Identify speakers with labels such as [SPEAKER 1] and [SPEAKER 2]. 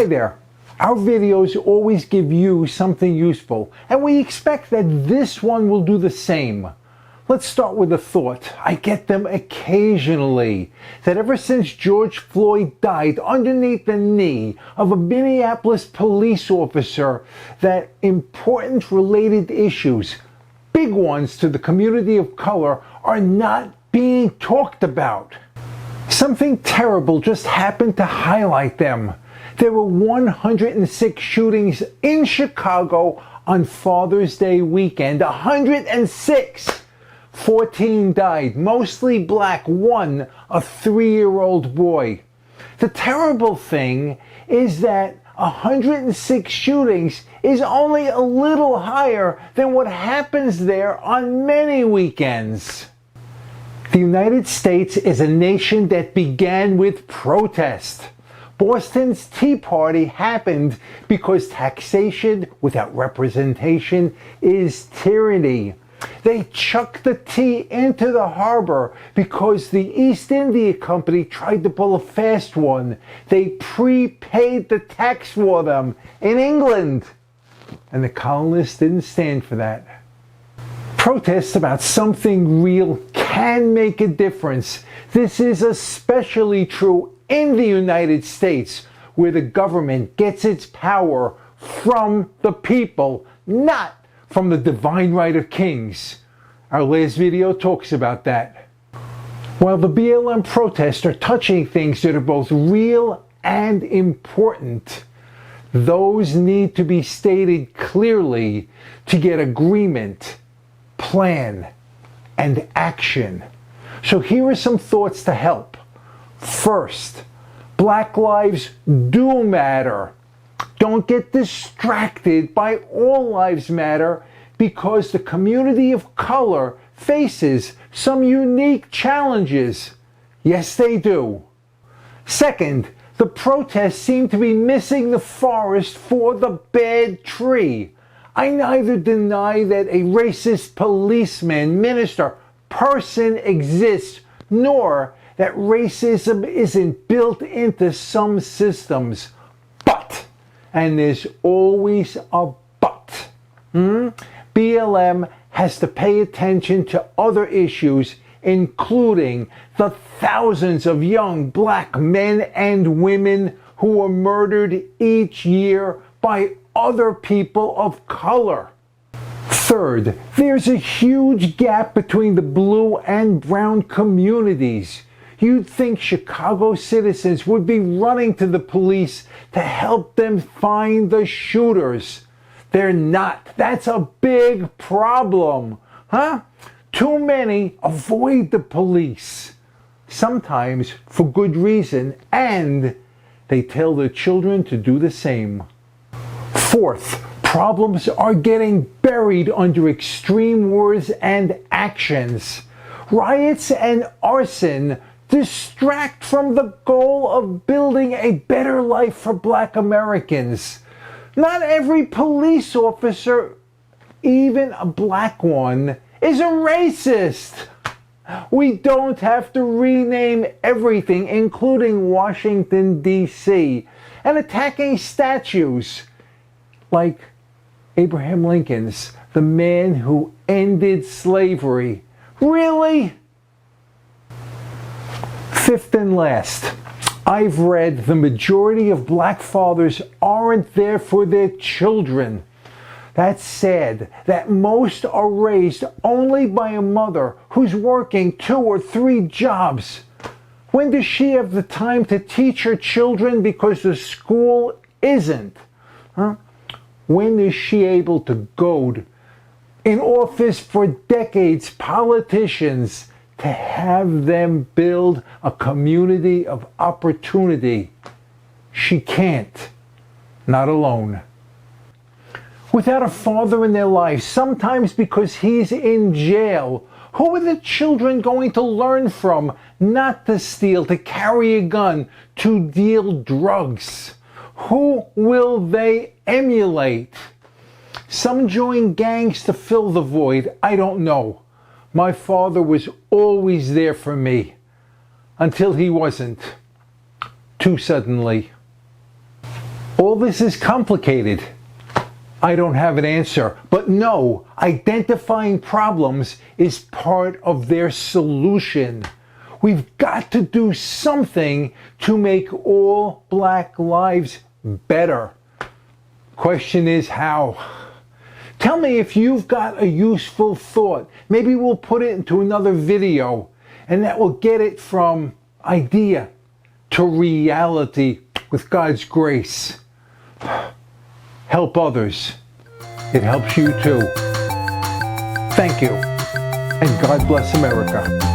[SPEAKER 1] Hi there. Our videos always give you something useful, and we expect that this one will do the same. Let's start with a thought. I get them occasionally. That ever since George Floyd died underneath the knee of a Minneapolis police officer, that important related issues, big ones to the community of color, are not being talked about. Something terrible just happened to highlight them. There were 106 shootings in Chicago on Father's Day weekend. 106! 14 died, mostly black, one a 3-year-old boy. The terrible thing is that 106 shootings is only a little higher than what happens there on many weekends. The United States is a nation that began with protest. Boston's Tea Party happened because taxation without representation is tyranny. They chucked the tea into the harbor because the East India Company tried to pull a fast one. They prepaid the tax for them in England. And the colonists didn't stand for that. Protests about something real can make a difference. This is especially true in the United States, where the government gets its power from the people, not from the divine right of kings. Our last video talks about that. While the BLM protests are touching things that are both real and important, those need to be stated clearly to get agreement, plan, and action. So here are some thoughts to help. First, Black lives do matter. Don't get distracted by all lives matter, because the community of color faces some unique challenges. Yes, they do. Second, the protests seem to be missing the forest for the bad tree. I neither deny that a racist policeman, minister, person exists, nor that racism isn't built into some systems. But, and there's always a but, BLM has to pay attention to other issues, including the thousands of young black men and women who are murdered each year by other people of color. Third, there's a huge gap between the blue and brown communities. You'd think Chicago citizens would be running to the police to help them find the shooters. They're not. That's a big problem. Too many avoid the police, sometimes for good reason, and they tell their children to do the same. Fourth, problems are getting buried under extreme words and actions. Riots and arson distract from the goal of building a better life for Black Americans. Not every police officer, even a black one, is a racist. We don't have to rename everything, including Washington, D.C., and attacking statues like Abraham Lincoln's, the man who ended slavery. Really? Fifth and last, I've read the majority of black fathers aren't there for their children. That's sad that most are raised only by a mother who's working 2 or 3 jobs. When does she have the time to teach her children because the school isn't? When is she able to goad in office for decades politicians to have them build a community of opportunity? She can't. Not alone. Without a father in their life, sometimes because he's in jail, who are the children going to learn from? Not to steal, to carry a gun, to deal drugs. Who will they emulate? Some join gangs to fill the void. I don't know. My father was always there for me, until he wasn't. Too suddenly. All this is complicated. I don't have an answer, but no, identifying problems is part of their solution. We've got to do something to make all black lives better. Question is how? Tell me if you've got a useful thought. Maybe we'll put it into another video, and that will get it from idea to reality with God's grace. Help others. It helps you too. Thank you, and God bless America.